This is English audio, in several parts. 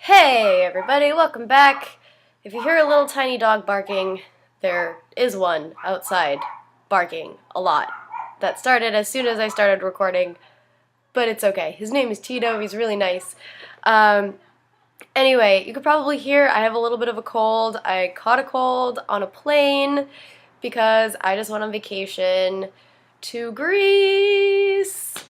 Hey everybody, welcome back. If you hear a little tiny dog barking, there is one outside barking a lot. That started as soon as I started recording, but it's okay. His name is Tito, he's really nice. Anyway, you could probably hear I have a little bit of a cold. I caught a cold on a plane because I just went on vacation to Greece.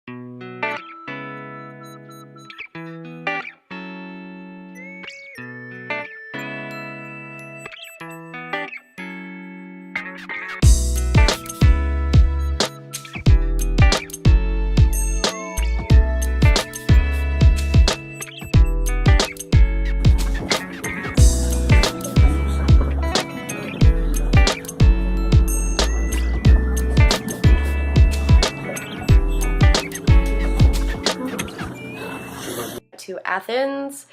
To Athens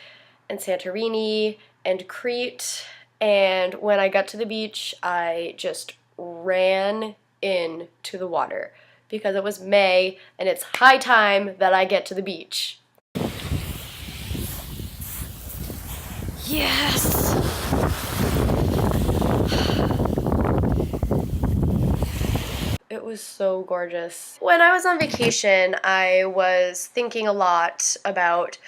and Santorini and Crete, and when I got to the beach, I just ran into the water because it was May and it's high time that I get to the beach. Yes! It was so gorgeous. When I was on vacation, I was thinking a lot about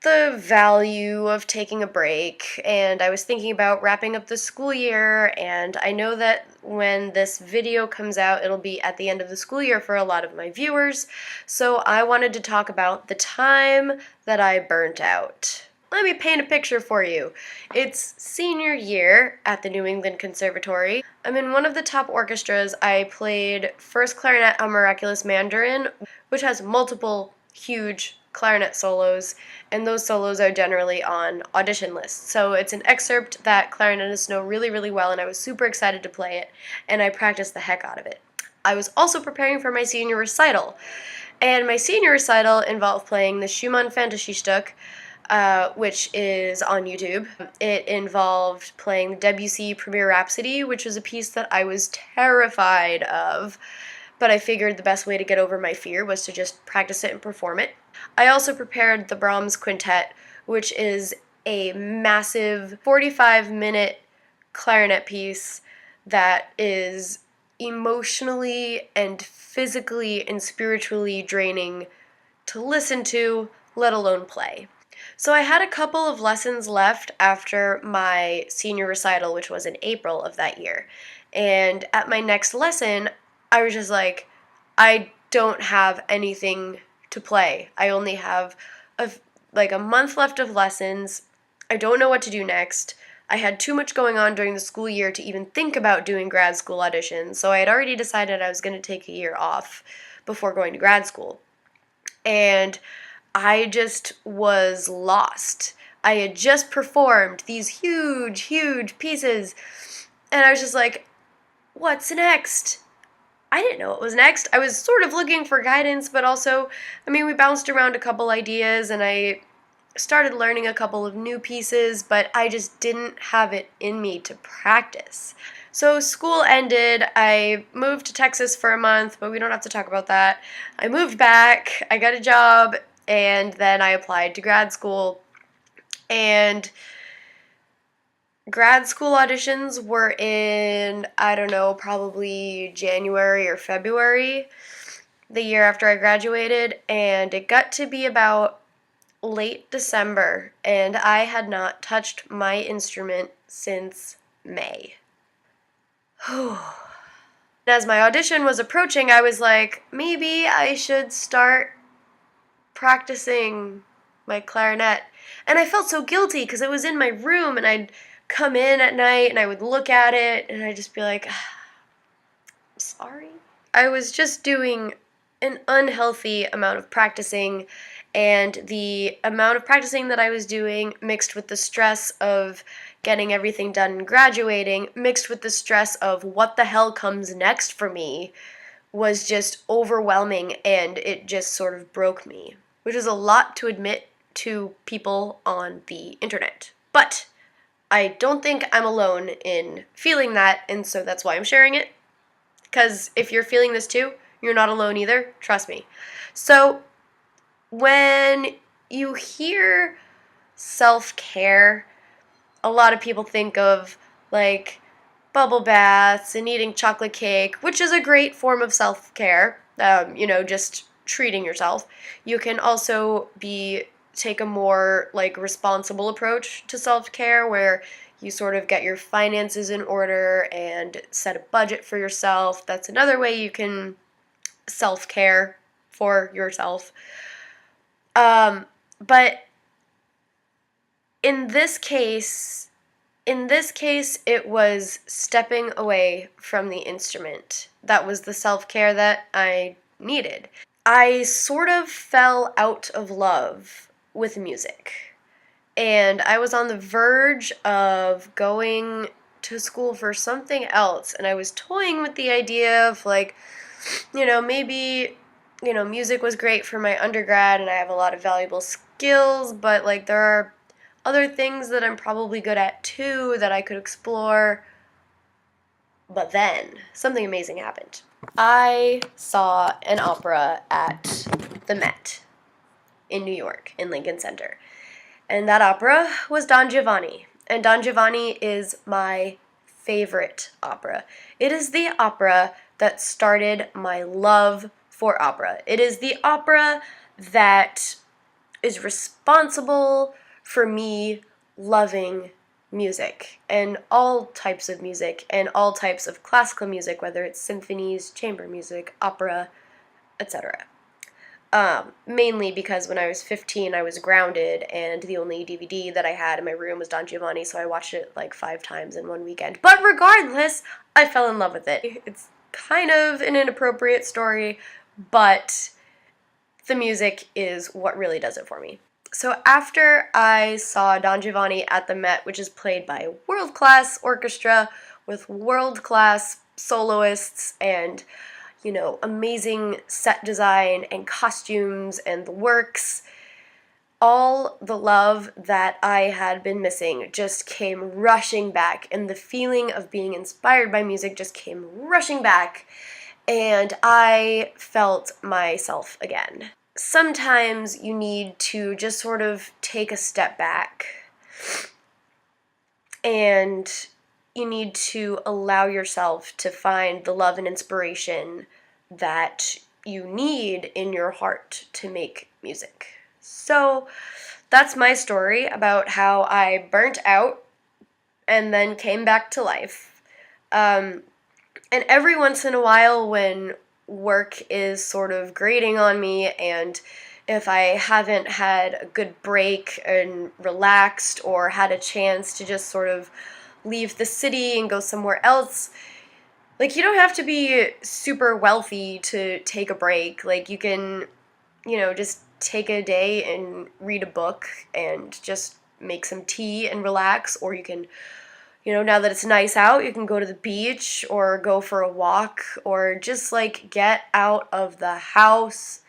the value of taking a break, and I was thinking about wrapping up the school year, and I know that when this video comes out, it'll be at the end of the school year for a lot of my viewers, so I wanted to talk about the time that I burnt out. Let me paint a picture for you. It's senior year at the New England Conservatory. I'm in one of the top orchestras. I played first clarinet on Miraculous Mandarin, which has multiple huge clarinet solos, and those solos are generally on audition lists. So it's an excerpt that clarinetists know really, really well, and I was super excited to play it, and I practiced the heck out of it. I was also preparing for my senior recital, and my senior recital involved playing the Schumann Fantasiestück, which is on YouTube. It involved playing the Debussy Premier Rhapsody, which was a piece that I was terrified of, but I figured the best way to get over my fear was to just practice it and perform it. I also prepared the Brahms Quintet, which is a massive 45-minute clarinet piece that is emotionally and physically and spiritually draining to listen to, let alone play. So I had a couple of lessons left after my senior recital, which was in April of that year. And at my next lesson, I was just like, I don't have anything to play. I only have a month left of lessons. I don't know what to do next. I had too much going on during the school year to even think about doing grad school auditions, so I had already decided I was going to take a year off before going to grad school. And I just was lost. I had just performed these huge, huge pieces, and I was just like, what's next? I didn't know what was next. I was sort of looking for guidance, but also, we bounced around a couple ideas, and I started learning a couple of new pieces, but I just didn't have it in me to practice. So school ended, I moved to Texas for a month, but we don't have to talk about that. I moved back, I got a job, and then I applied to grad school, and grad school auditions were in, I don't know, probably January or February, the year after I graduated, and it got to be about late December, and I had not touched my instrument since May. As my audition was approaching, I was like, maybe I should start practicing my clarinet. And I felt so guilty because it was in my room, and I'd come in at night and I would look at it and I'd just be like, I'm sorry. I was just doing an unhealthy amount of practicing, and the amount of practicing that I was doing mixed with the stress of getting everything done and graduating, mixed with the stress of what the hell comes next for me, was just overwhelming, and it just sort of broke me, which is a lot to admit to people on the internet. But I don't think I'm alone in feeling that, and so that's why I'm sharing it. Because if you're feeling this too, you're not alone either, trust me. So when you hear self-care, a lot of people think of like bubble baths and eating chocolate cake, which is a great form of self-care, just treating yourself. You can also take a more like responsible approach to self-care where you sort of get your finances in order and set a budget for yourself. That's another way you can self-care for yourself. But in this case, it was stepping away from the instrument. That was the self-care that I needed. I sort of fell out of love with music, and I was on the verge of going to school for something else, and I was toying with the idea of like, maybe, music was great for my undergrad and I have a lot of valuable skills, but like there are other things that I'm probably good at too that I could explore. But then something amazing happened. I saw an opera at the Met in New York, in Lincoln Center. And that opera was Don Giovanni. And Don Giovanni is my favorite opera. It is the opera that started my love for opera. It is the opera that is responsible for me loving music and all types of music and all types of classical music, whether it's symphonies, chamber music, opera, etc. Mainly because when I was 15, I was grounded, and the only DVD that I had in my room was Don Giovanni, so I watched it like 5 times in one weekend. But regardless, I fell in love with it. It's kind of an inappropriate story, but the music is what really does it for me. So after I saw Don Giovanni at the Met, which is played by a world-class orchestra with world-class soloists and amazing set design and costumes and the works, all the love that I had been missing just came rushing back, and the feeling of being inspired by music just came rushing back, and I felt myself again. Sometimes you need to just sort of take a step back, and you need to allow yourself to find the love and inspiration that you need in your heart to make music. So that's my story about how I burnt out and then came back to life. And every once in a while when work is sort of grating on me, and if I haven't had a good break and relaxed or had a chance to just sort of leave the city and go somewhere else, like, you don't have to be super wealthy to take a break. Like, you can, just take a day and read a book and just make some tea and relax, or you can, now that it's nice out, you can go to the beach or go for a walk or just like get out of the house.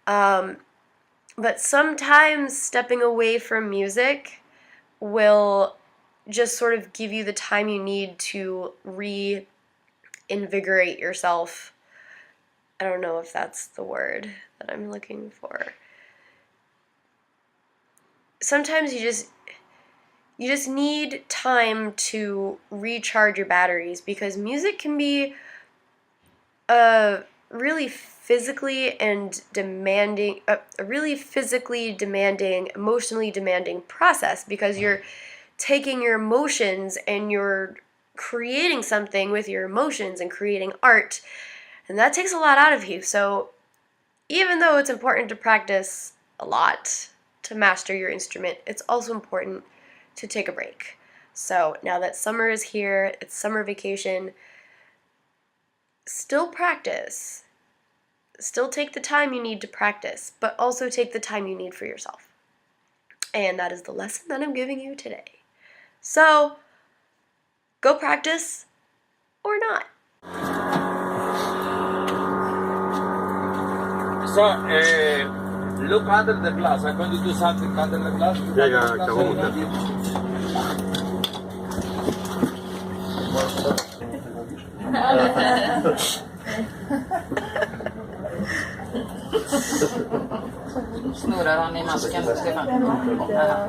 But sometimes stepping away from music will just sort of give you the time you need to reinvigorate yourself. I don't know if that's the word that I'm looking for. Sometimes you just need time to recharge your batteries, because music can be a really physically demanding, emotionally demanding process, because you're taking your emotions and you're creating something with your emotions and creating art, and that takes a lot out of you. So even though it's important to practice a lot to master your instrument, it's also important to take a break. So now that summer is here, it's summer vacation, still practice. Still take the time you need to practice, but also take the time you need for yourself. And that is the lesson that I'm giving you today. So go practice or not. So, look under the glass. I'm going to do something under the glass. Snurrar han i masken, Stefan? Aha.